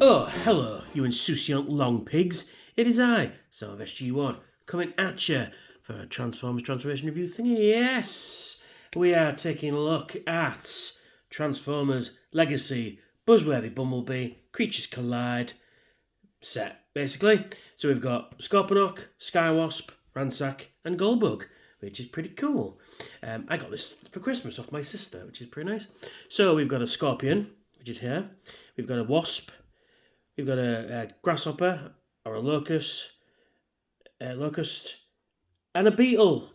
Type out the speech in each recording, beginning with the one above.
Oh, hello, you insouciant long pigs. It is I, Sam of SG1, coming at you for a Transformers Transformation Review thingy. Yes, we are taking a look at Transformers Legacy Buzzworthy Bumblebee Creatures Collide set, basically. So we've got Scorponok, Skywasp, Ransack, and Goldbug, which is pretty cool. I got this for Christmas off my sister, which is pretty nice. So we've got a Scorpion, which is here. We've got a Wasp. We've got a grasshopper or a locust, and a beetle.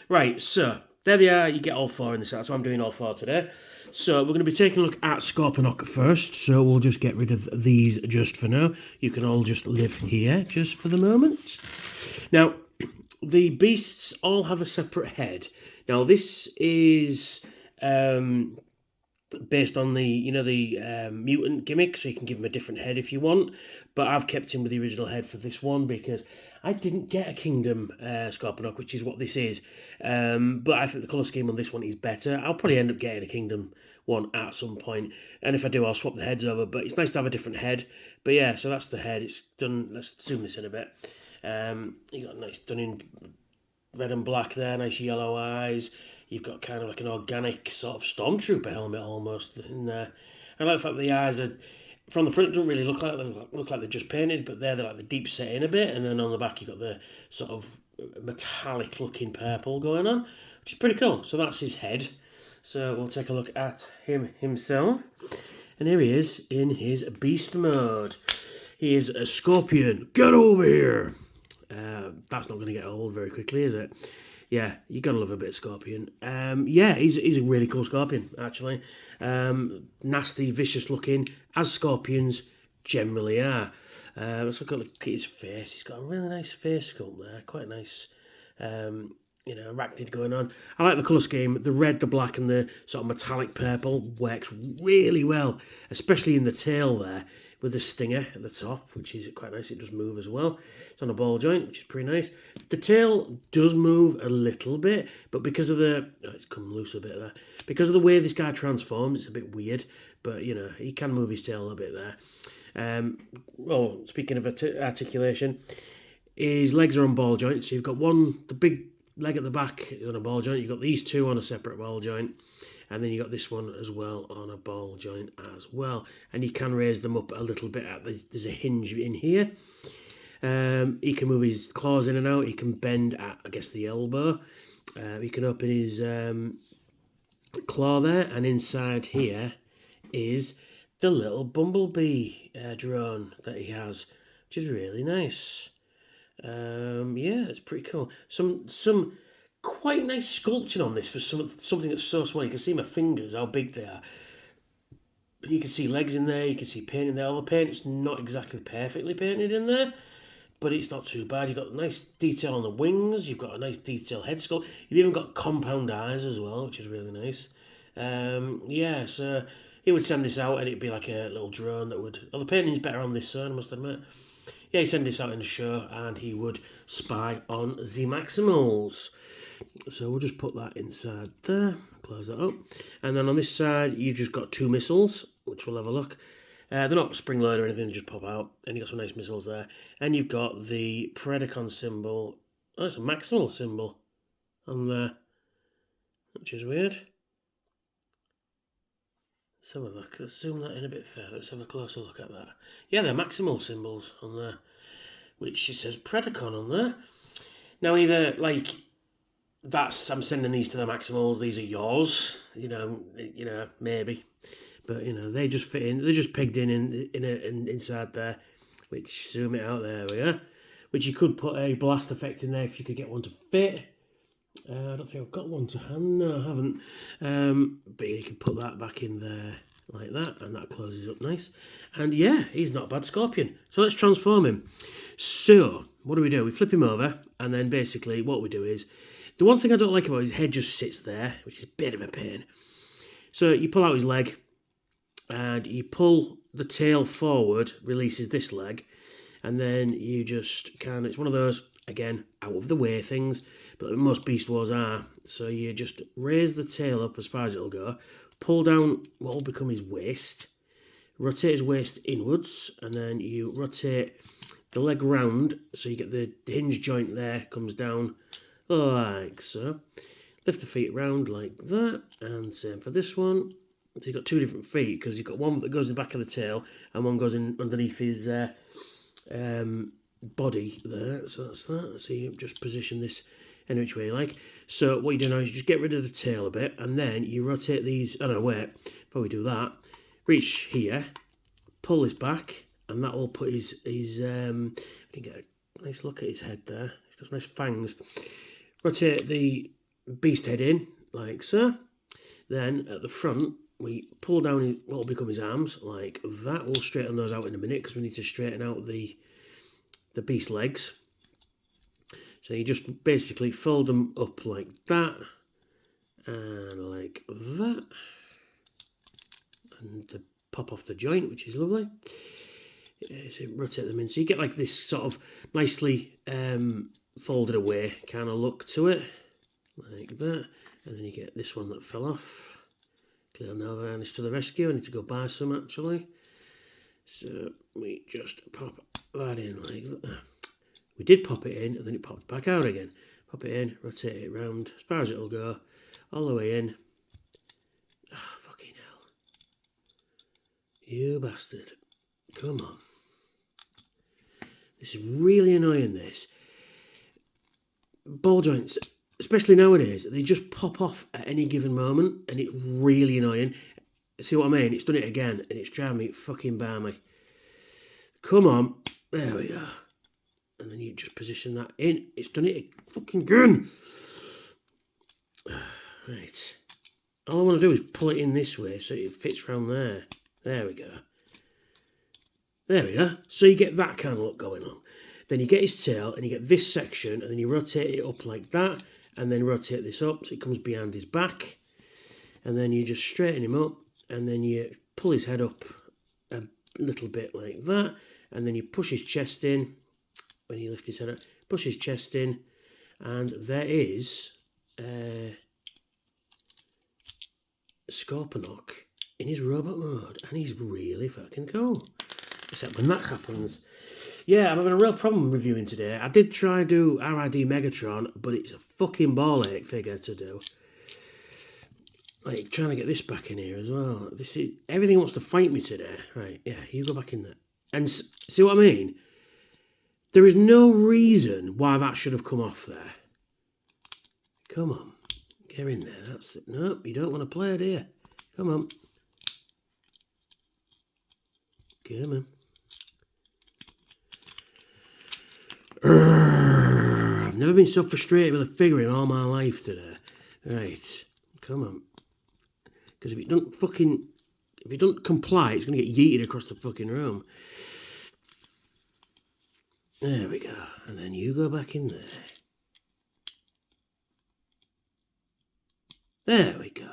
Right, so there they are. You get all four in this set, so I'm doing all four today. So we're going to be taking a look at Scorponok first. So we'll just get rid of these just for now. You can all just live here just for the moment. Now, the beasts all have a separate head. Now, this is based on the mutant gimmick, so you can give him a different head if you want, but I've kept him with the original head for this one because I didn't get a Kingdom Scorponok, which is what this is, but I think the colour scheme on this one is better. I'll probably end up getting a Kingdom one at some point, and if I do, I'll swap the heads over, but it's nice to have a different head. But yeah, so that's the head. It's done. Let's zoom this in a bit. You got a nice done in red and black there, nice yellow eyes. You've got kind of like an organic sort of stormtrooper helmet almost in there. I like the fact that the eyes are from the front don't really look like they're just painted, but they're like the deep set in a bit, and then on the back you've got the sort of metallic looking purple going on, which is pretty cool. So that's his head. So we'll take a look at him himself, and here he is in his beast mode. He is a Scorpion. Get over here. That's not going to get old very quickly, is it? Yeah, you gotta love a bit of Scorpion. Yeah, he's a really cool Scorpion, actually. Nasty, vicious looking, as Scorpions generally are. Let's look at his face. He's got a really nice face sculpt there, quite nice. Arachnid going on. I like the colour scheme. The red, the black, and the sort of metallic purple works really well, especially in the tail there, with the stinger at the top, which is quite nice. It does move as well. It's on a ball joint, which is pretty nice. The tail does move a little bit, but because of it's come loose a bit there. Because of the way this guy transforms, it's a bit weird, but, he can move his tail a bit there. Speaking of articulation, his legs are on ball joints. So you've got the big leg at the back is on a ball joint. You've got these two on a separate ball joint. And then you got this one as well on a ball joint as well. And you can raise them up a little bit. There's a hinge in here. He can move his claws in and out. He can bend at, I guess, the elbow. He can open his claw there. And inside here is the little bumblebee drone that he has, which is really nice. Yeah, it's pretty cool. Some quite nice sculpture on this for something that's so small. You can see my fingers, how big they are. You can see legs in there, you can see paint in there. All the paint's not exactly perfectly painted in there, but it's not too bad. You've got a nice detail on the wings, you've got a nice detail head sculpt. You've even got compound eyes as well, which is really nice. Yeah, so he would send this out and it'd be like a little drone that would... Oh, the painting's better on this side, I must admit. Yeah, he'd send this out in the show and he would spy on the Maximals. So we'll just put that inside there, close that up. And then on this side, you've just got two missiles, which we'll have a look. They're not spring loaded or anything, they just pop out. And you've got some nice missiles there. And you've got the Predacon symbol. Oh, it's a Maximal symbol on there, which is weird. Let's have a look. Let's zoom that in a bit further. Let's have a closer look at that. Yeah, they're Maximal symbols on there, which it says Predacon on there. Now, either, I'm sending these to the Maximals, these are yours, maybe. But, they just fit in, they're just pegged in inside there, which, zoom it out, there we are. Which you could put a blast effect in there if you could get one to fit. I don't think I've got one to hand, no I haven't. But you can put that back in there like that, and that closes up nice. And yeah, he's not a bad Scorpion. So let's transform him. So, what do? We flip him over, and then basically what we do is, the one thing I don't like about his head just sits there, which is a bit of a pain. So you pull out his leg, and you pull the tail forward, releases this leg, and then you just it's one of those, again, out of the way things, but most Beast Wars are. So you just raise the tail up as far as it'll go, pull down what will become his waist, rotate his waist inwards, and then you rotate the leg round, so you get the hinge joint there, comes down like so. Lift the feet round like that, and same for this one. So you've got two different feet, because you've got one that goes in the back of the tail, and one goes in underneath his body there, so that's that. So you just position this any which way you like. So what you do now is you just get rid of the tail a bit, and then you rotate these. Oh no, wait, before we do that, reach here, pull this back, and that will put his you can get a nice look at his head there. He's got some nice fangs. Rotate the beast head in like so. Then at the front we pull down what will become his arms like that. We'll straighten those out in a minute, because we need to straighten out the beast legs. So you just basically fold them up like that and like that, and pop off the joint, which is lovely. So rotate them in, so you get like this sort of nicely folded away kind of look to it, like that. And then you get this one that fell off. Clear Nova is to the rescue. I need to go buy some actually. So we just pop that in like that. We did pop it in, and then it popped back out again. Pop it in, rotate it round as far as it'll go, all the way in. Oh, fucking hell. You bastard. Come on. This is really annoying, this. Ball joints, especially nowadays, they just pop off at any given moment, and it's really annoying. See what I mean? It's done it again, and it's driving me fucking balmy. Come on. There we go. And then you just position that in. It's done it fucking again. Right. All I want to do is pull it in this way so it fits round there. There we go. There we go. So you get that kind of look going on. Then you get his tail, and you get this section, and then you rotate it up like that, and then rotate this up so it comes behind his back. And then you just straighten him up, and then you pull his head up a little bit like that, and then you push his chest in. When you lift his head up, push his chest in, and there is Scorponok in his robot mode, and he's really fucking cool. Except when that happens. Yeah, I'm having a real problem reviewing today. I did try to do RID Megatron, but it's a fucking ball ache figure to do. Like, trying to get this back in here as well. This is everything wants to fight me today. Right, yeah, you go back in there. And see what I mean? There is no reason why that should have come off there. Come on. Get in there. That's it. Nope, you don't want to play, do you? Come on. Come on. I've never been so frustrated with a figure in all my life today. Right. Come on. Because if it don't comply, it's going to get yeeted across the fucking room. There we go. And then you go back in there. There we go.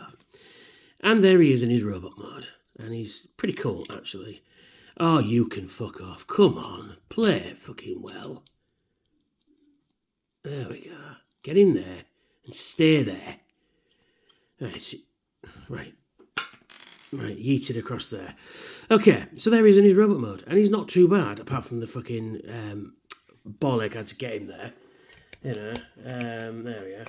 And there he is in his robot mode. And he's pretty cool, actually. Oh, you can fuck off. Come on. Play it fucking well. There we go. Get in there and stay there. Right. Right. Right, yeeted across there. Okay, so there he is in his robot mode. And he's not too bad, apart from the fucking ball ache I had to get him there. You know, there we are.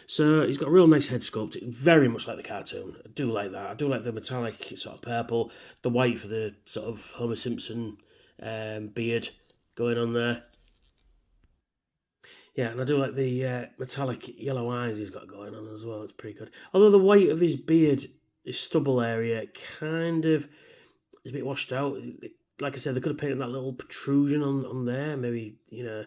So he's got a real nice head sculpt, very much like the cartoon. I do like that. I do like the metallic sort of purple, the white for the sort of Homer Simpson beard going on there. Yeah, and I do like the metallic yellow eyes he's got going on as well. It's pretty good. Although the white of his beard, his stubble area, kind of is a bit washed out. Like I said, they could have painted that little protrusion on there. Maybe, you know,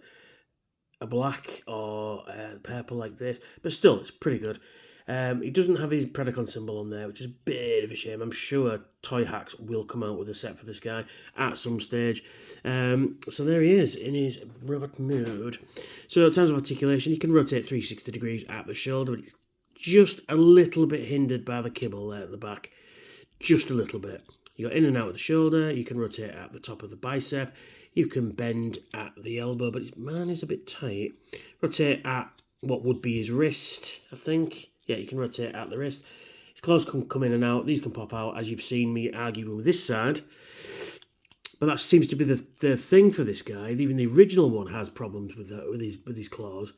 a black or purple like this. But still, it's pretty good. He doesn't have his Predacon symbol on there, which is a bit of a shame. I'm sure Toy Hacks will come out with a set for this guy at some stage. So there he is in his robot mode. So in terms of articulation, he can rotate 360 degrees at the shoulder, but it's just a little bit hindered by the kibble there at the back. Just a little bit. You got in and out of the shoulder. You can rotate at the top of the bicep. You can bend at the elbow, but his man is a bit tight. Rotate at what would be his wrist, I think. Yeah, you can rotate at the wrist. He's claws can come in and out. These can pop out, as you've seen me arguing with this side. But that seems to be the thing for this guy. Even the original one has problems with that, with his claws.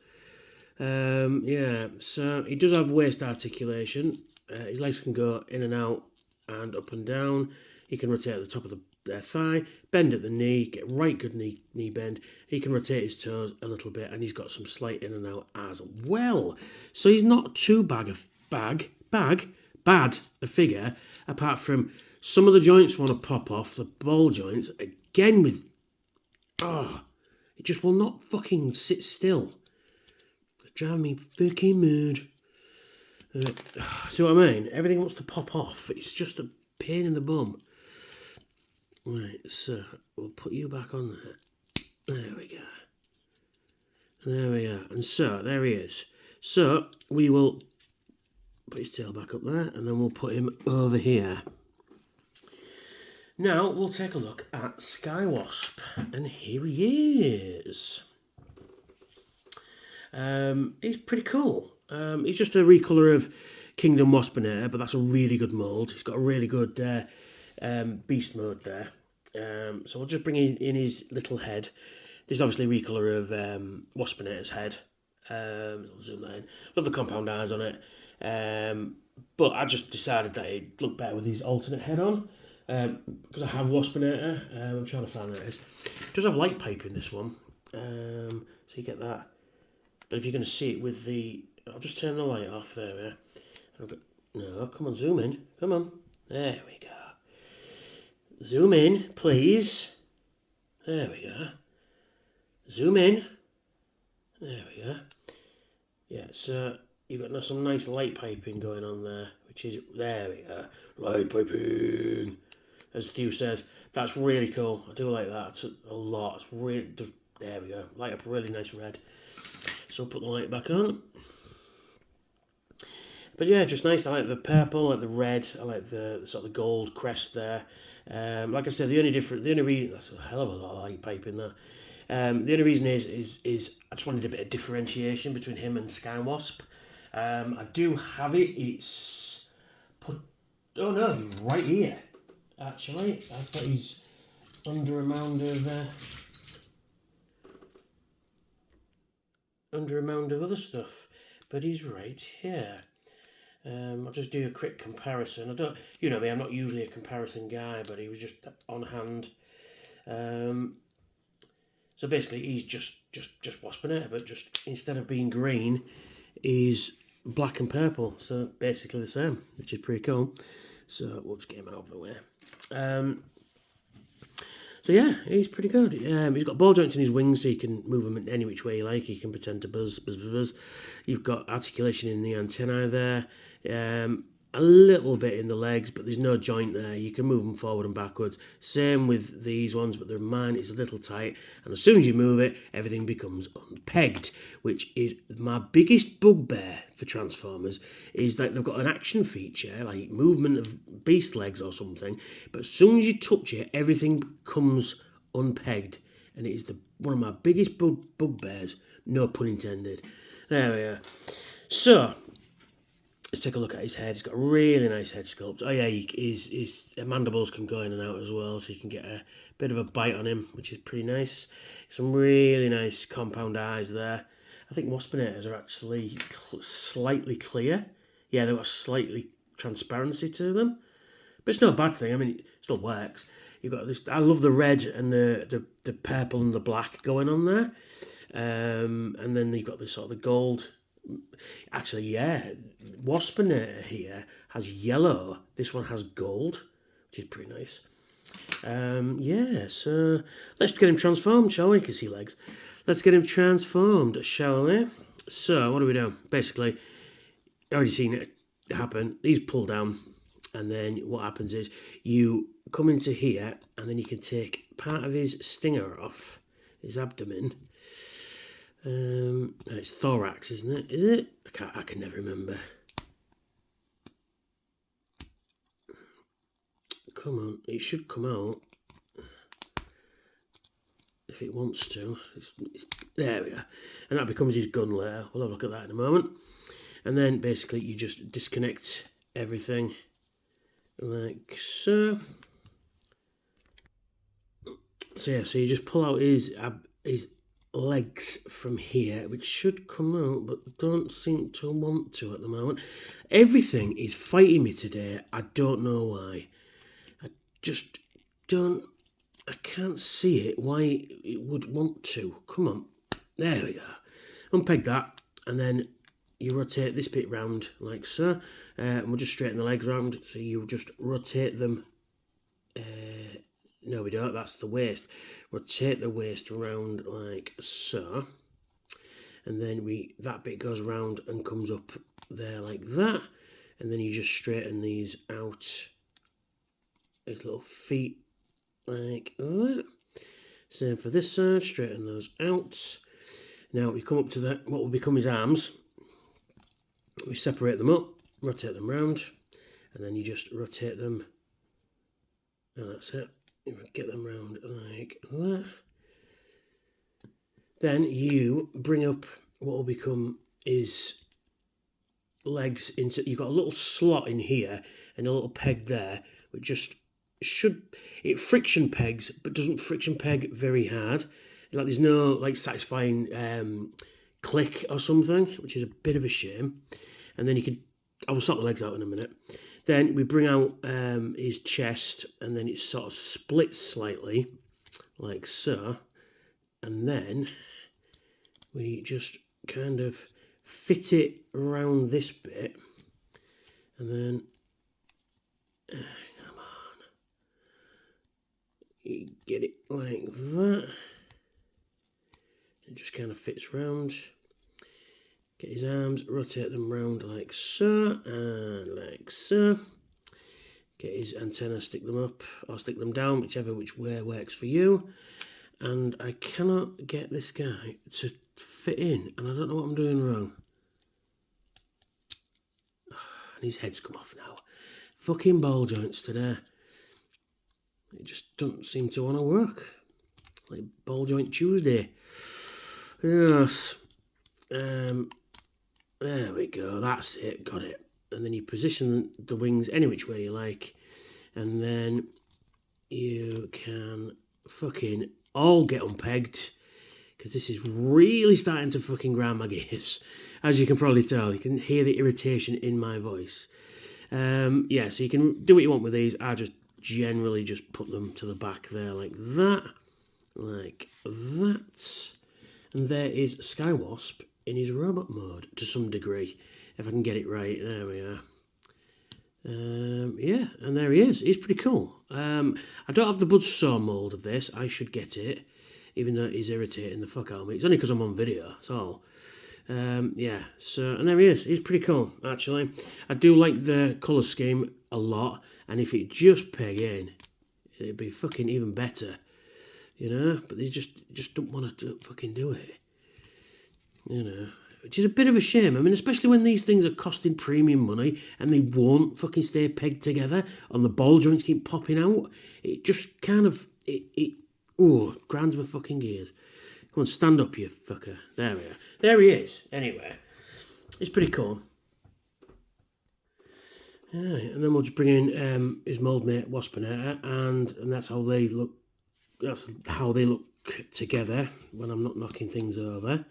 Yeah, so he does have waist articulation. His legs can go in and out and up and down. He can rotate at the top of the thigh, bend at the knee, get right good knee bend. He can rotate his toes a little bit, and he's got some slight in and out as well. So he's not too bad a figure, apart from some of the joints want to pop off, the ball joints, again with, it just will not fucking sit still. It's driving me fucking mad. See what I mean? Everything wants to pop off. It's just a pain in the bum. Right, so we'll put you back on there. There we go. There we go. And so, there he is. So, we will put his tail back up there, and then we'll put him over here. Now, we'll take a look at Skywasp, and here he is. He's pretty cool. He's just a recolour of Kingdom Waspinator, but that's a really good mould. He's got a really good beast mode there. So we'll just bring in his little head. This is obviously a recolour of Waspinator's head. I'll zoom that in. Love the compound eyes on it. But I just decided that it'd look better with his alternate head on. Because I have Waspinator. I'm trying to find out it is. It does have light pipe in this one. So you get that. But if you're going to see it with the... I'll just turn the light off there. No, come on, zoom in. Come on. There we go. Zoom in, please. There we go. Zoom in. There we go. Yeah, so you've got some nice light piping going on there, which is... There we go. Light piping. As Stu says, that's really cool. I do like that a lot. It's really... There we go. Light up a really nice red. So I'll put the light back on. But yeah, just nice. I like the purple, I like the red, I like the sort of gold crest there. Like I said, the only reason, that's a hell of a lot of light pipe in that. The only reason is I just wanted a bit of differentiation between him and Skywasp. I do have it. It's put. Oh no, he's right here. Actually, I thought he's under a mound of other stuff, but he's right here. I'll just do a quick comparison. I don't, you know me, I'm not usually a comparison guy, but he was just on hand. So basically, he's just Waspinator, but just instead of being green, he's black and purple. So basically the same, which is pretty cool. So we'll just get him out of the way. So yeah, he's pretty good. He's got ball joints in his wings, so you can move them in any which way you like. He can pretend to buzz. You've got articulation in the antennae there. A little bit in the legs, but there's no joint there. You can move them forward and backwards. Same with these ones, but mine is a little tight. And as soon as you move it, everything becomes unpegged, which is my biggest bugbear for Transformers, is that they've got an action feature, like movement of beast legs or something, but as soon as you touch it, everything becomes unpegged. And it is one of my biggest bugbears, no pun intended. There we are. So... let's take a look at his head. He's got a really nice head sculpt. Oh yeah, his mandibles can go in and out as well, so you can get a bit of a bite on him, which is pretty nice. Some really nice compound eyes there. I think Waspinators are actually slightly clear. Yeah, they've got slightly transparency to them, but it's not a bad thing. I mean, it still works. You've got this. I love the red and the purple and the black going on there, and then you've got this sort of the gold. Actually, yeah, Waspinator here has yellow. This one has gold, which is pretty nice. Yeah, so let's get him transformed, shall we? Because he legs. Let's get him transformed, shall we? So, what do we do? Basically, already seen it happen. These pull down, and then what happens is you come into here, and then you can take part of his stinger off, his abdomen. It's thorax, isn't it? Is it? I can never remember. Come on, it should come out if it wants to. There we are. And that becomes his gun later. We'll have a look at that in a moment. And then basically you just disconnect everything like so. So yeah, so you just pull out his legs from here, which should come out, but don't seem to want to at the moment. Everything is fighting me today. I don't know why. I just don't. I can't see it. Why it would want to. Come on. There we go. Unpeg that, and then you rotate this bit round like so. And we'll just straighten the legs round. So you just rotate them. No, we don't. That's the waist. Rotate the waist around like so, and then that bit goes around and comes up there like that, and then you just straighten these out. These little feet like that. Same for this side. Straighten those out. Now we come up to what will become his arms. We separate them up, rotate them round, and then you just rotate them, and that's it. Get them round like that. Then you bring up what will become his legs into. You've got a little slot in here and a little peg there, which just it friction pegs, but doesn't friction peg very hard. Like there's no like satisfying click or something, which is a bit of a shame. And then I will sort the legs out in a minute. Then we bring out his chest, and then it sort of splits slightly, like so. And then we just kind of fit it around this bit, and then, come on, you get it like that. It just kind of fits round. Get his arms, rotate them round like so, and like so. Get his antenna, stick them up, or stick them down, whichever which way works for you. And I cannot get this guy to fit in, and I don't know what I'm doing wrong. And his head's come off now. Fucking ball joints today. It just doesn't seem to want to work. Like ball joint Tuesday. Yes. There we go, that's it, got it. And then you position the wings any which way you like, and then you can fucking all get unpegged, because this is really starting to fucking grind my gears. As you can probably tell, you can hear the irritation in my voice. Yeah, so you can do what you want with these. I just generally just put them to the back there like that. Like that. And there is Skywasp in his robot mode to some degree, if I can get it right. There we are. Yeah, and there he is. He's pretty cool. I don't have the Buzzsaw mould of this. I should get it, even though he's irritating the fuck out of me. It's only because I'm on video, that's all. Yeah, so, and there he is. He's pretty cool, actually. I do like the colour scheme a lot, and if it just peg in, it'd be fucking even better, you know? But they just don't want to fucking do it. You know, which is a bit of a shame. I mean, especially when these things are costing premium money and they won't fucking stay pegged together and the ball joints keep popping out. It just kind of, grinds my fucking gears. Come on, stand up, you fucker. There we are. There he is. Anyway, it's pretty cool. Right, and then we'll just bring in his mould mate, Waspinator, and that's how they look. That's how they look together when I'm not knocking things over.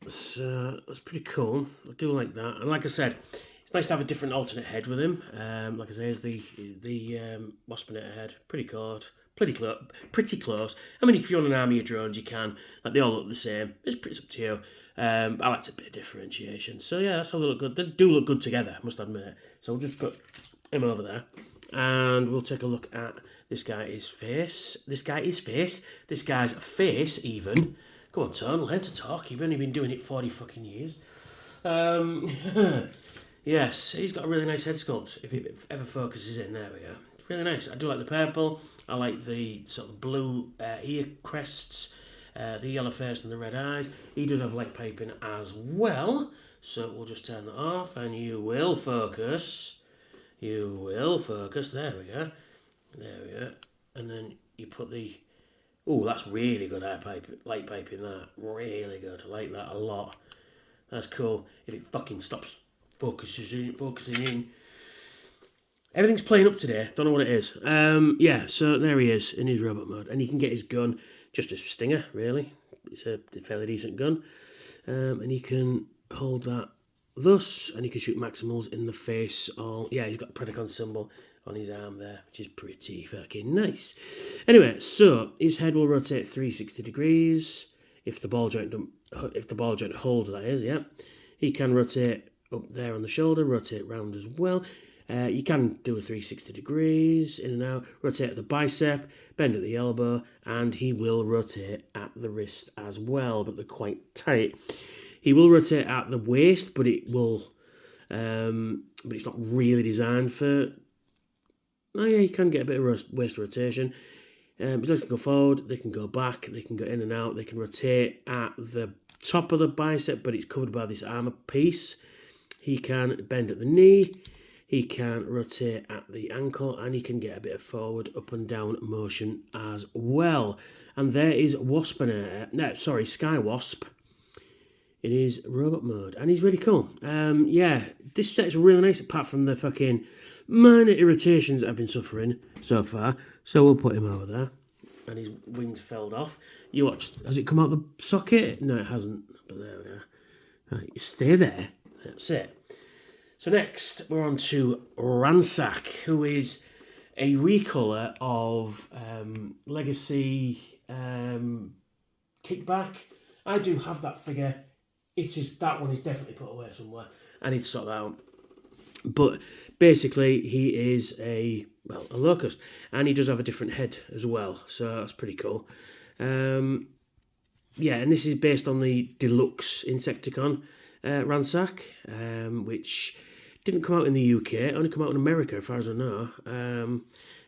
So that's pretty cool. I do like that, and like I said, it's nice to have a different alternate head with him. Like I say, is the Waspinator head. Pretty close. Pretty close. I mean, if you're on an army of drones, you can. Like they all look the same. It's up to you. I like a bit of differentiation. So yeah, that's how they look good. They do look good together, I must admit. So we'll just put him over there, and we'll take a look at this guy's face. This guy's face even. Come on, Tone, learn to talk. You've only been doing it 40 fucking years. Yes, he's got a really nice head sculpt. If it ever focuses in, there we go. It's really nice. I do like the purple. I like the sort of blue ear crests, the yellow face and the red eyes. He does have leg piping as well. So we'll just turn that off, and you will focus. You will focus. There we go. There we go. And then you put the... Oh, that's really good light piping, that. Really good. I like that a lot. That's cool. If it fucking stops focusing in. Everything's playing up today. Don't know what it is. Yeah, so there he is in his robot mode. And you can get his gun just as Stinger, really. It's a fairly decent gun. And you can hold that thus, and you can shoot Maximals in the face. Yeah, he's got a Predacon symbol on his arm there, which is pretty fucking nice. Anyway, so his head will rotate 360 degrees if the ball joint holds, that is, yeah. He can rotate up there on the shoulder, rotate round as well. You can do a 360 degrees in and out, rotate at the bicep, bend at the elbow, and he will rotate at the wrist as well, but they're quite tight. He will rotate at the waist, but it will, but it's not really designed for. Oh yeah, you can get a bit of waist rotation. They can go forward, they can go back, they can go in and out, they can rotate at the top of the bicep, but it's covered by this armor piece. He can bend at the knee. He can rotate at the ankle, and he can get a bit of forward, up and down motion as well. And there is Skywasp in his robot mode, and he's really cool. Yeah, this set's really nice, apart from the fucking minor irritations I've been suffering so far. So we'll put him over there, and his wings fell off. You watch, has it come out the socket? No, it hasn't, but there we are. Right, you stay there, that's it. So next, we're on to Ransack, who is a recolor of Legacy Kickback. I do have that figure. That one is definitely put away somewhere. I need to sort that out. But basically, he is a locust, and he does have a different head as well. So that's pretty cool. Yeah, and this is based on the deluxe Insecticon Ransack, which didn't come out in the UK, it only come out in America as far as I know.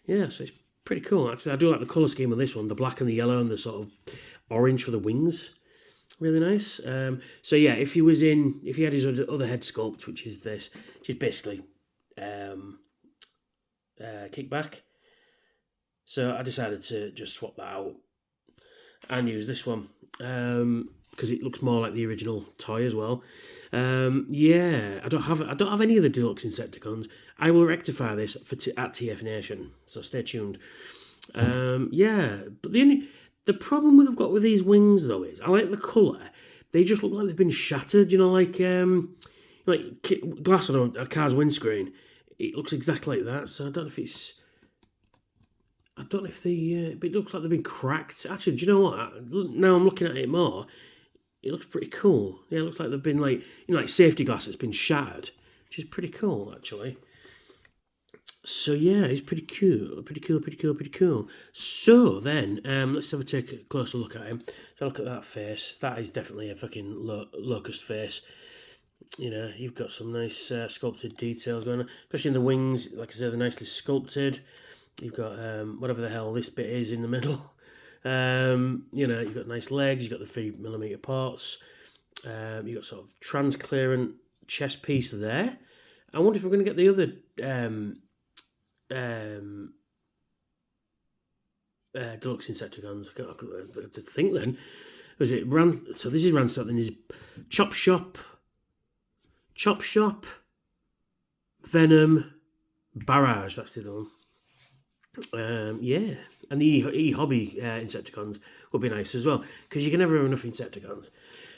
Yeah, so it's pretty cool. Actually, I do like the colour scheme on this one, the black and the yellow and the sort of orange for the wings. Really nice. So yeah, if he had his other head sculpt, which is this, which is basically Kickback. So I decided to just swap that out and use this one. Because it looks more like the original toy as well. Yeah, I don't have any of the deluxe Insecticons. I will rectify this at TF Nation, so stay tuned. Yeah, but the problem I've got with these wings though is I like the colour. They just look like they've been shattered. You know, like glass on a car's windscreen. It looks exactly like that. So I don't know if it's. I don't know if they. But it looks like they've been cracked. Actually, do you know what? Now I'm looking at it more. It looks pretty cool. Yeah, it looks like they've been like safety glass that's been shattered, which is pretty cool actually. So yeah, it's pretty cool. So then, let's take a closer look at him. So look at that face. That is definitely a fucking locust face. You know, you've got some nice sculpted details going on, especially in the wings. Like I said, they're nicely sculpted. You've got whatever the hell this bit is in the middle. You know, you've got nice legs. You've got the 3mm ports. You've got sort of transparent chest piece there. I wonder if we're going to get the other deluxe Insecticons. I to think then. Was it so this is Ransack, then is Chop Shop, Venom, Barrage. That's the other one. Yeah, and the hobby Insecticons would be nice as well, because you can never have enough Insecticons.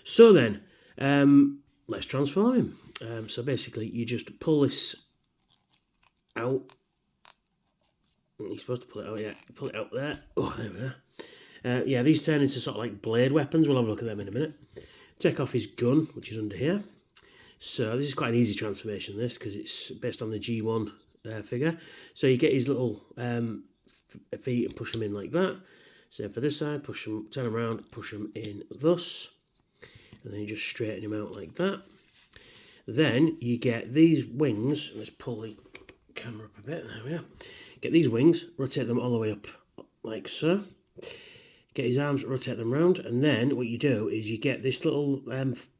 So then, let's transform him. So basically, you just pull this out. You're supposed to pull it out, yeah. Pull it out there. Oh, there we are. Yeah, these turn into sort of like blade weapons. We'll have a look at them in a minute. Take off his gun, which is under here. So this is quite an easy transformation, this, because it's based on the G1 figure. So you get his little feet and push them in like that. Same for this side. Push them, turn them around, push them in thus. And then you just straighten him out like that. Then you get these wings. Let's pull the camera up a bit. There we are. Get these wings, rotate them all the way up like so. Get his arms, rotate them round, and then what you do is you get this little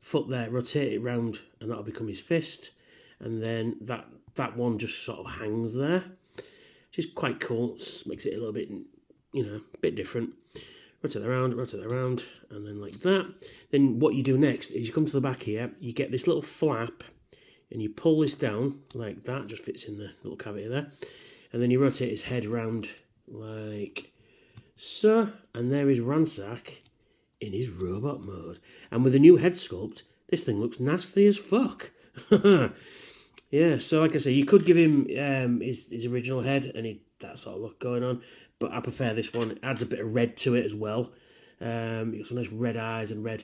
foot there, rotate it round, and that'll become his fist. And then that one just sort of hangs there, which is quite cool. It makes it a little bit, you know, a bit different. Rotate that around, and then like that. Then what you do next is you come to the back here, you get this little flap. and you pull this down like that, just fits in the little cavity there, and then you rotate his head round like so, and there is Ransack in his robot mode. And with a new head sculpt, this thing looks nasty as fuck. Yeah, so like I say, you could give him his original head and that sort of look going on, but I prefer this one. It adds a bit of red to it as well. You've got some nice red eyes and red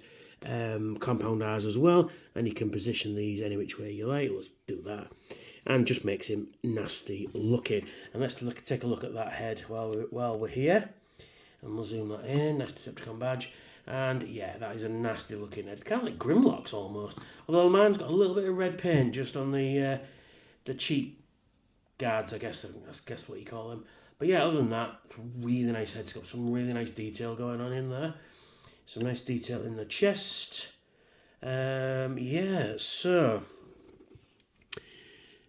compound eyes as well, and you can position these any which way you like. Let's do that, and just makes him nasty looking. And let's take a look at that head while we're here, and we'll zoom that in. Nasty Decepticon badge, and yeah, that is a nasty looking head, kind of like Grimlock's almost. Although mine's got a little bit of red paint just on the cheek guards, I guess what you call them. But yeah, other than that, it's a really nice head sculpt, some really nice detail going on in there. Some nice detail in the chest. Yeah, so in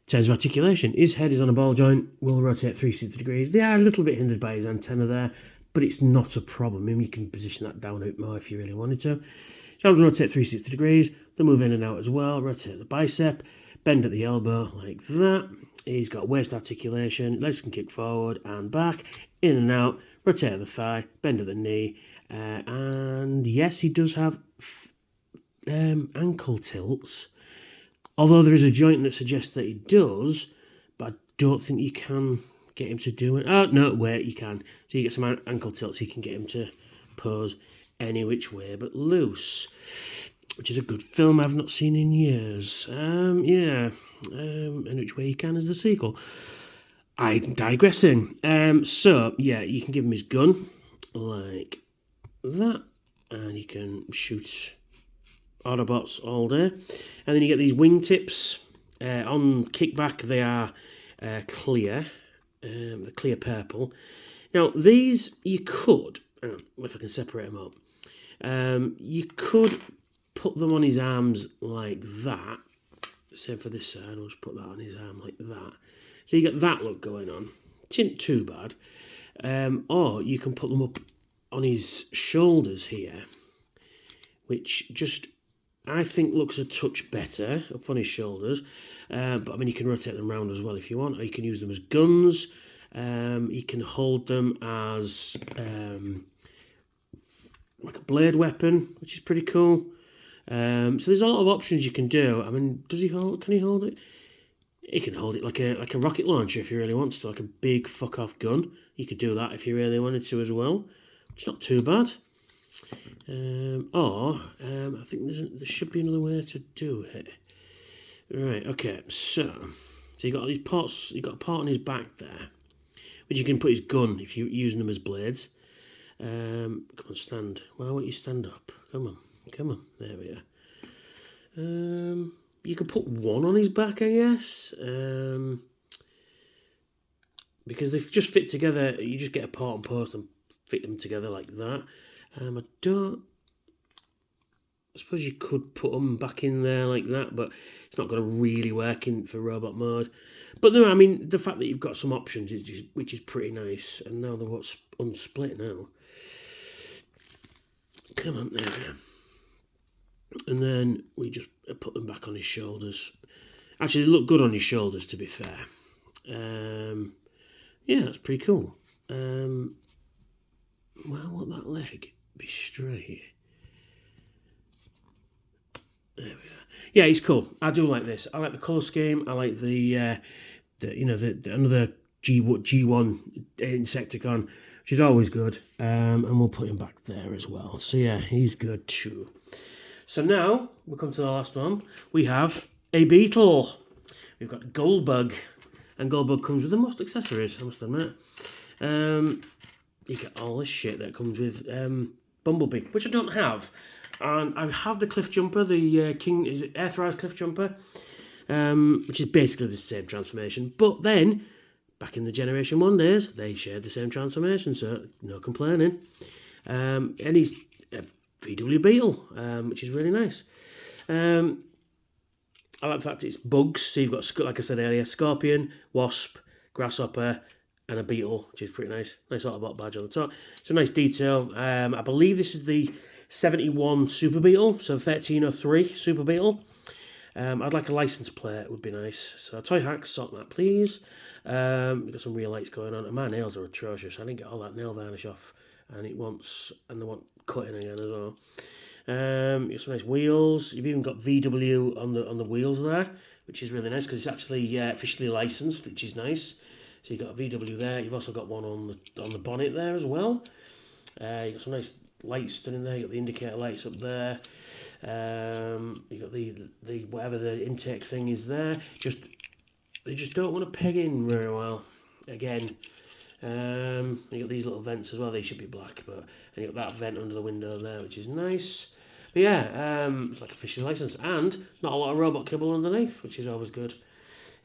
terms of articulation, his head is on a ball joint, will rotate 360 degrees. They are a little bit hindered by his antenna there, but it's not a problem. I mean, you can position that down a bit more if you really wanted to. So I'll rotate 360 degrees, they'll move in and out as well, rotate the bicep, bend at the elbow like that. He's got waist articulation, legs can kick forward and back, in and out, rotate the thigh, bend at the knee, and yes, he does have ankle tilts. Although there is a joint that suggests that he does, but I don't think you can get him to do it. Oh, no, wait, you can. So you get some ankle tilts, you can get him to pose any which way but loose, which is a good film I've not seen in years. Yeah, and which way you can is the sequel. I'm digressing. So, yeah, you can give him his gun, like that, and you can shoot Autobots all day. And then you get these wingtips. On kickback, they are clear, the clear purple. Now, these you could, if I can separate them up, you could put them on his arms like that. Same for this side, I'll just put that on his arm like that. So you get that look going on. It isn't too bad. Or you can put them up on his shoulders here, which just, I think, looks a touch better up on his shoulders. But I mean, you can rotate them around as well if you want, or you can use them as guns. You can hold them as like a blade weapon, which is pretty cool. So there's a lot of options you can do. I mean, can he hold it? He can hold it like a rocket launcher if he really wants to, like a big fuck off gun. You could do that if you really wanted to as well. It's not too bad. I think there should be another way to do it. Right, okay, so you got these parts. You got a part on his back there, which you can put his gun if you're using them as blades. Come on, stand. Why won't you stand up? Come on. There we are. You could put one on his back, I guess. Because they just fit together. You just get a part and post and fit them together like that. I suppose you could put them back in there like that, but it's not going to really work for robot mode. But no, I mean, the fact that you've got some options, which is pretty nice. And now they're unsplit now. Come on, there we go. And then we just put them back on his shoulders. Actually, they look good on his shoulders, to be fair. Yeah, that's pretty cool. Well, I want that leg be straight. There we are. Yeah, he's cool. I do like this. I like the colour scheme. I like the another G1 Insecticon, which is always good. And we'll put him back there as well. So yeah, he's good too. So now we come to the last one. We have a beetle. We've got Goldbug, and Goldbug comes with the most accessories, I must admit. You get all this shit that comes with Bumblebee, which I don't have. And I have the Cliff Jumper, the Authorized Cliff Jumper, which is basically the same transformation. But then, back in the Generation 1 days, they shared the same transformation, so no complaining. And he's a VW Beetle, which is really nice. I like the fact it's bugs, so you've got, like I said earlier, Scorpion, Wasp, Grasshopper, and a Beetle, which is pretty nice. Nice Autobot badge on the top. It's a nice detail. I believe this is the 71 Super Beetle, so 1303 Super Beetle. I'd like a license plate, would be nice. So Toy Hacks, sort that please. We've got some real lights going on, and my nails are atrocious. I didn't get all that nail varnish off, and they want cutting again as well. You've got some nice wheels. You've even got VW on the wheels there, which is really nice because it's actually officially licensed, which is nice. So you've got a VW there. You've also got one on the bonnet there as well. You've got some nice lights done in there. You've got the indicator lights up there. You've got the whatever the intake thing is there. They just don't want to peg in very well. Again, you got these little vents as well. They should be black, but and you got that vent under the window there, which is nice. But yeah, it's like official license, and not a lot of robot kibble underneath, which is always good.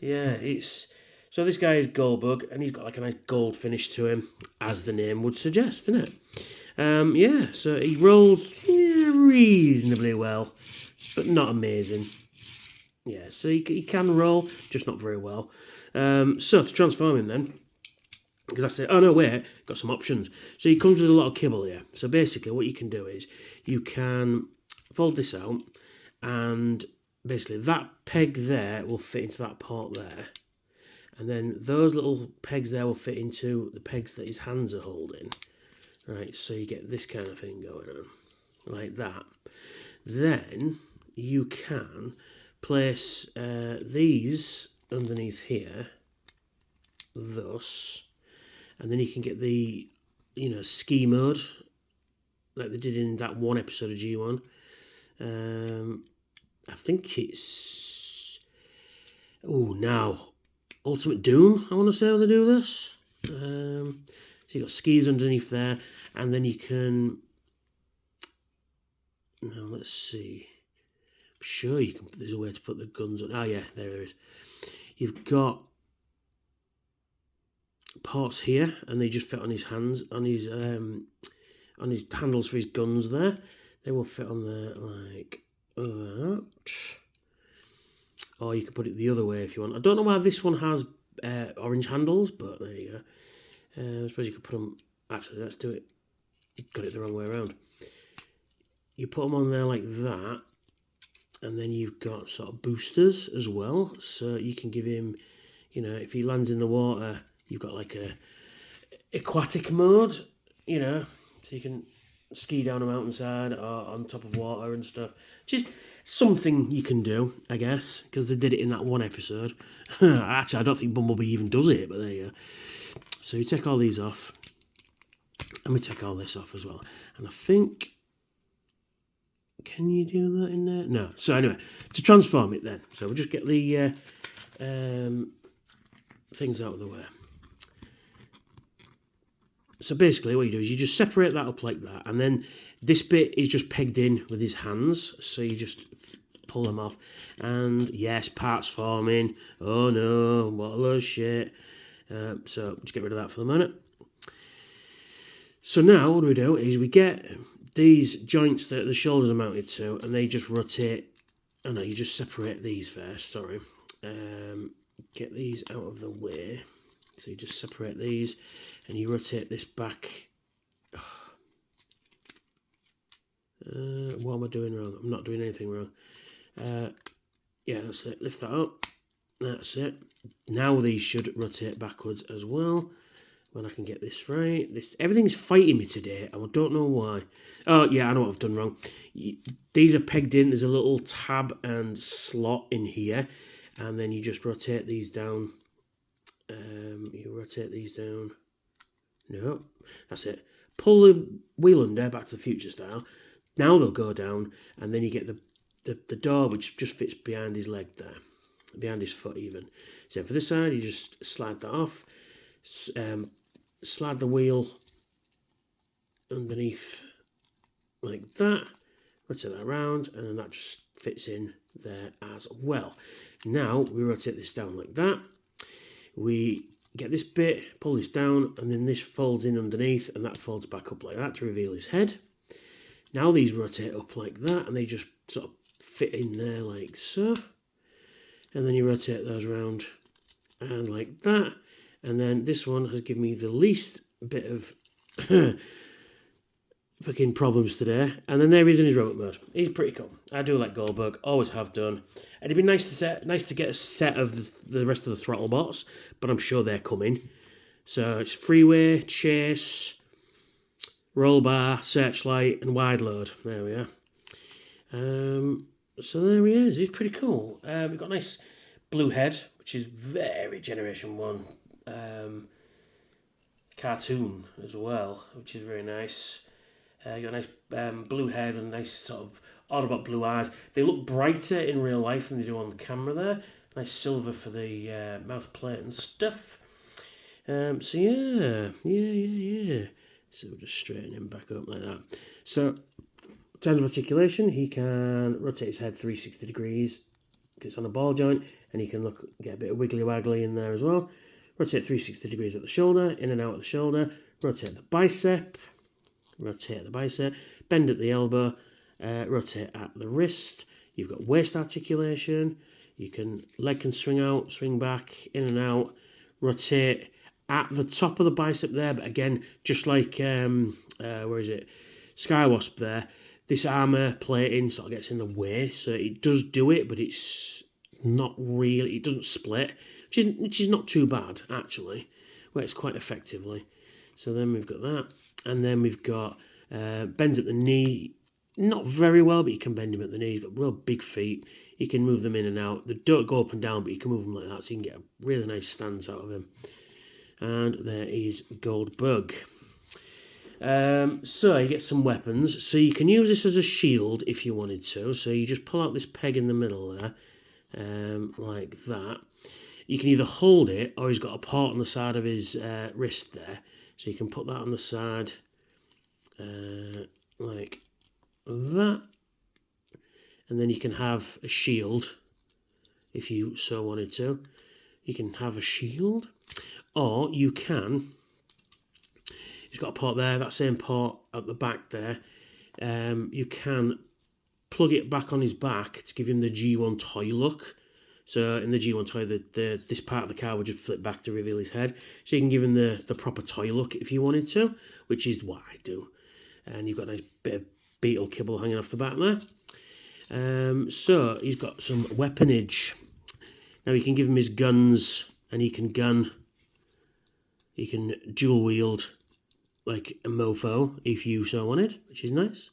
Yeah, it's so this guy is Goldbug, and he's got like a nice gold finish to him, as the name would suggest, doesn't it? Yeah, so he rolls reasonably well, but not amazing. Yeah, so he can roll, just not very well. So to transform him then, because I say, oh no, wait, got some options. So he comes with a lot of kibble here. So basically what you can do is you can fold this out, and basically that peg there will fit into that port there. And then those little pegs there will fit into the pegs that his hands are holding. Right, so you get this kind of thing going on, like that. Then you can place these underneath here, thus, and then you can get the, ski mode, like they did in that one episode of G1. I think it's, now, Ultimate Doom, I want to say how they do this. So you've got skis underneath there, and then you can, now let's see, I'm sure you can, there's a way to put the guns on, yeah, there it is. You've got ports here, and they just fit on his hands, on his handles for his guns there. They will fit on there like that. Or you can put it the other way if you want. I don't know why this one has orange handles, but there you go. I suppose you could put them, actually let's do it, got it the wrong way around. You put them on there like that, and then you've got sort of boosters as well, so you can give him, if he lands in the water, you've got like a aquatic mode, so you can ski down a mountainside or on top of water and stuff. Just something you can do, I guess, because they did it in that one episode. Actually, I don't think Bumblebee even does it, but there you go. So you take all these off, and we take all this off as well. And I think, can you do that in there? No. So anyway, to transform it then, so we'll just get the things out of the way. So basically what you do is you just separate that up like that, and then this bit is just pegged in with his hands, so you just pull them off, and yes, parts forming. Oh no, what a load of shit. So just get rid of that for the minute. So now what we do is we get these joints that the shoulders are mounted to, and they just rotate. Oh no, you just separate these first, sorry. Get these out of the way. So you just separate these, and you rotate this back. What am I doing wrong? I'm not doing anything wrong. Yeah, that's it. Lift that up. That's it. Now these should rotate backwards as well. When I can get this right. Everything's fighting me today, and I don't know why. Oh, yeah, I know what I've done wrong. These are pegged in. There's a little tab and slot in here, and then you just rotate these down. You rotate these down. No, that's it. Pull the wheel under, Back to the Future style. Now they'll go down, and then you get the door, which just fits behind his leg there, behind his foot even. So for this side, you just slide that off. Slide the wheel underneath like that. Rotate that around, and then that just fits in there as well. Now we rotate this down like that. We get this bit, pull this down, and then this folds in underneath, and that folds back up like that to reveal his head. Now these rotate up like that, and they just sort of fit in there like so. And then you rotate those around and like that. And then this one has given me the least bit of fucking problems today. And then there he is in his robot mode. He's pretty cool. I do like Goldbug, always have done. And it'd be nice to get a set of the rest of the throttle bots, but I'm sure they're coming. So it's Freeway, Chase, Roll Bar, Searchlight, and Wide Load. There we are. So there he is. He's pretty cool. We've got a nice blue head, which is very Generation 1 cartoon as well, which is very nice. You got a nice blue head and nice sort of Autobot blue eyes. They look brighter in real life than they do on the camera there. Nice silver for the mouth plate and stuff. So yeah. So we'll just straighten him back up like that. So in terms of articulation, he can rotate his head 360 degrees. It's on a ball joint, and he can get a bit of wiggly waggly in there as well. Rotate 360 degrees at the shoulder, in and out at the shoulder. Rotate the bicep, bend at the elbow, rotate at the wrist. You've got waist articulation. Leg can swing out, swing back, in and out. Rotate at the top of the bicep there, but again, just like Skywasp there, this armor plating sort of gets in the way, so it does do it, but it's not really, it doesn't split, which is not too bad actually. Works quite effectively. So then we've got that, and then we've got bends at the knee, not very well, but you can bend him at the knee. He's got real big feet. You can move them in and out. They don't go up and down, but you can move them like that, so you can get a really nice stance out of him. And there is Goldbug. So you get some weapons. So you can use this as a shield if you wanted to. So you just pull out this peg in the middle there, like that. You can either hold it, or he's got a port on the side of his wrist there. So you can put that on the side, like that. And then you can have a shield if you so wanted to. You can have a shield. Or you can, he's got a port there, that same port at the back there. You can plug it back on his back to give him the G1 toy look. So in the G1 toy, this part of the car would just flip back to reveal his head. So you can give him the proper toy look if you wanted to, which is what I do. And you've got a nice bit of beetle kibble hanging off the back there. So he's got some weaponage. Now you can give him his guns, and he can gun. You can dual wield like a mofo if you so wanted, which is nice.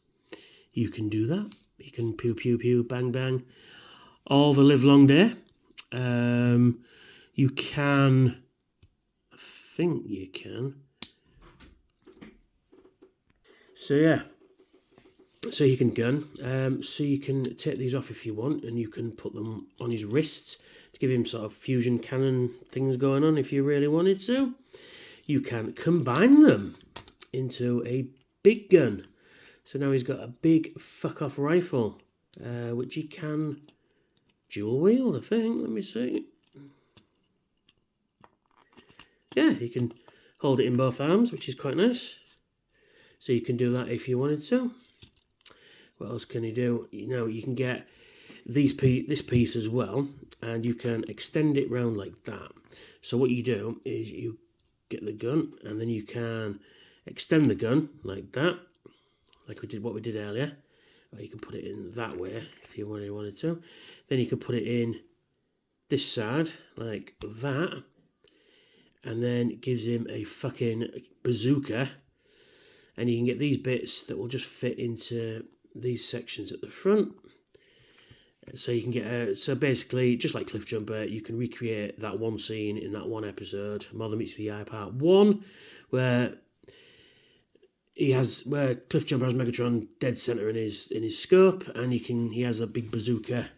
You can do that. You can pew pew pew, bang bang, all the live long day. You can, I think you can. So yeah. So you can gun. So you can take these off if you want, and you can put them on his wrists to give him sort of fusion cannon things going on if you really wanted to. You can combine them into a big gun. So now he's got a big fuck-off rifle, which he can dual wield, I think. Let me see. Yeah, you can hold it in both arms, which is quite nice. So you can do that if you wanted to. What else can you do? You can get this piece as well, and you can extend it round like that. So what you do is you get the gun, and then you can extend the gun like that, like what we did earlier. Or you can put it in that way if you really wanted to. Then you can put it in this side like that, and then it gives him a fucking bazooka. And you can get these bits that will just fit into these sections at the front. So you can get so basically, just like Cliff Jumper, you can recreate that one scene in that one episode, Modern Meets the Eye Part 1, where Cliff Jumper has Megatron dead center in his scope, and he has a big bazooka,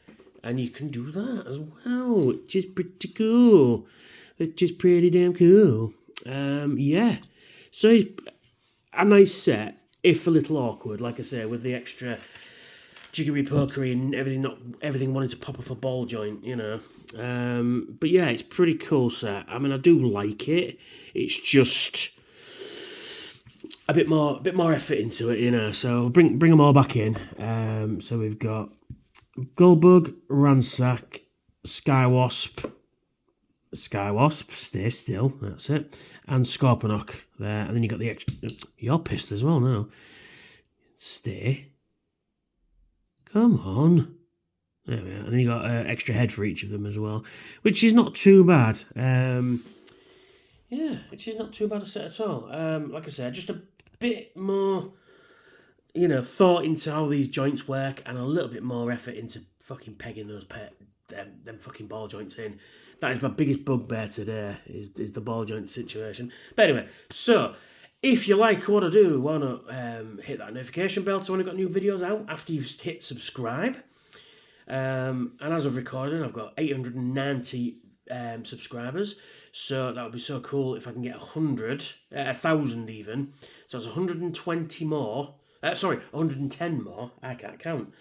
and you can do that as well, which is pretty cool. Which is pretty damn cool. Yeah. So a nice set, if a little awkward, like I say, with the extra jiggery pokery and everything wanting to pop off a ball joint, but yeah, it's pretty cool set. I mean, I do like it. It's just a bit more effort into it, So bring them all back in. So we've got Goldbug, Ransack, Skywasp, stay still, that's it, and Scorponok there, and then you got the extra. You're pissed as well now. Stay. Come on. There we are. And then you got extra head for each of them as well, which is not too bad. Yeah, which is not too bad a set at all. Like I said, just a bit more, thought into how these joints work, and a little bit more effort into fucking pegging those them fucking ball joints in. That is my biggest bugbear today, is the ball joint situation. But anyway, so if you like what I do, why not hit that notification bell so when I've got new videos out after you've hit subscribe. And as of recording, I've got 890 subscribers, so that would be so cool if I can get 1,000 even. So that's 120 more. 110 more. I can't count.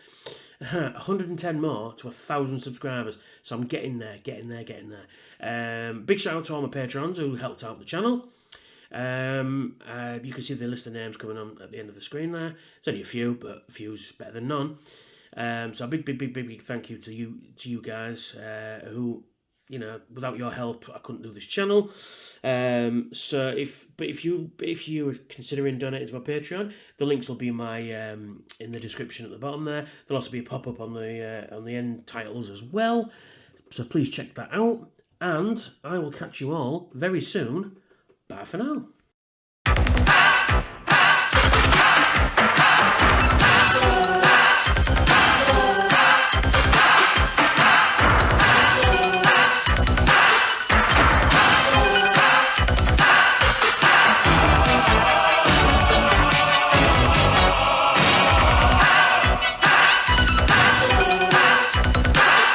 110 more to 1,000 subscribers. So I'm getting there. Big shout out to all my patrons who helped out the channel. You can see the list of names coming on at the end of the screen there. It's only a few, but a few's better than none. So a big thank you to you guys who, without your help I couldn't do this channel. So if you were considering donating to my Patreon, the links will be in the description at the bottom there. There'll also be a pop up on the end titles as well. So please check that out, and I will catch you all very soon. Bye for now.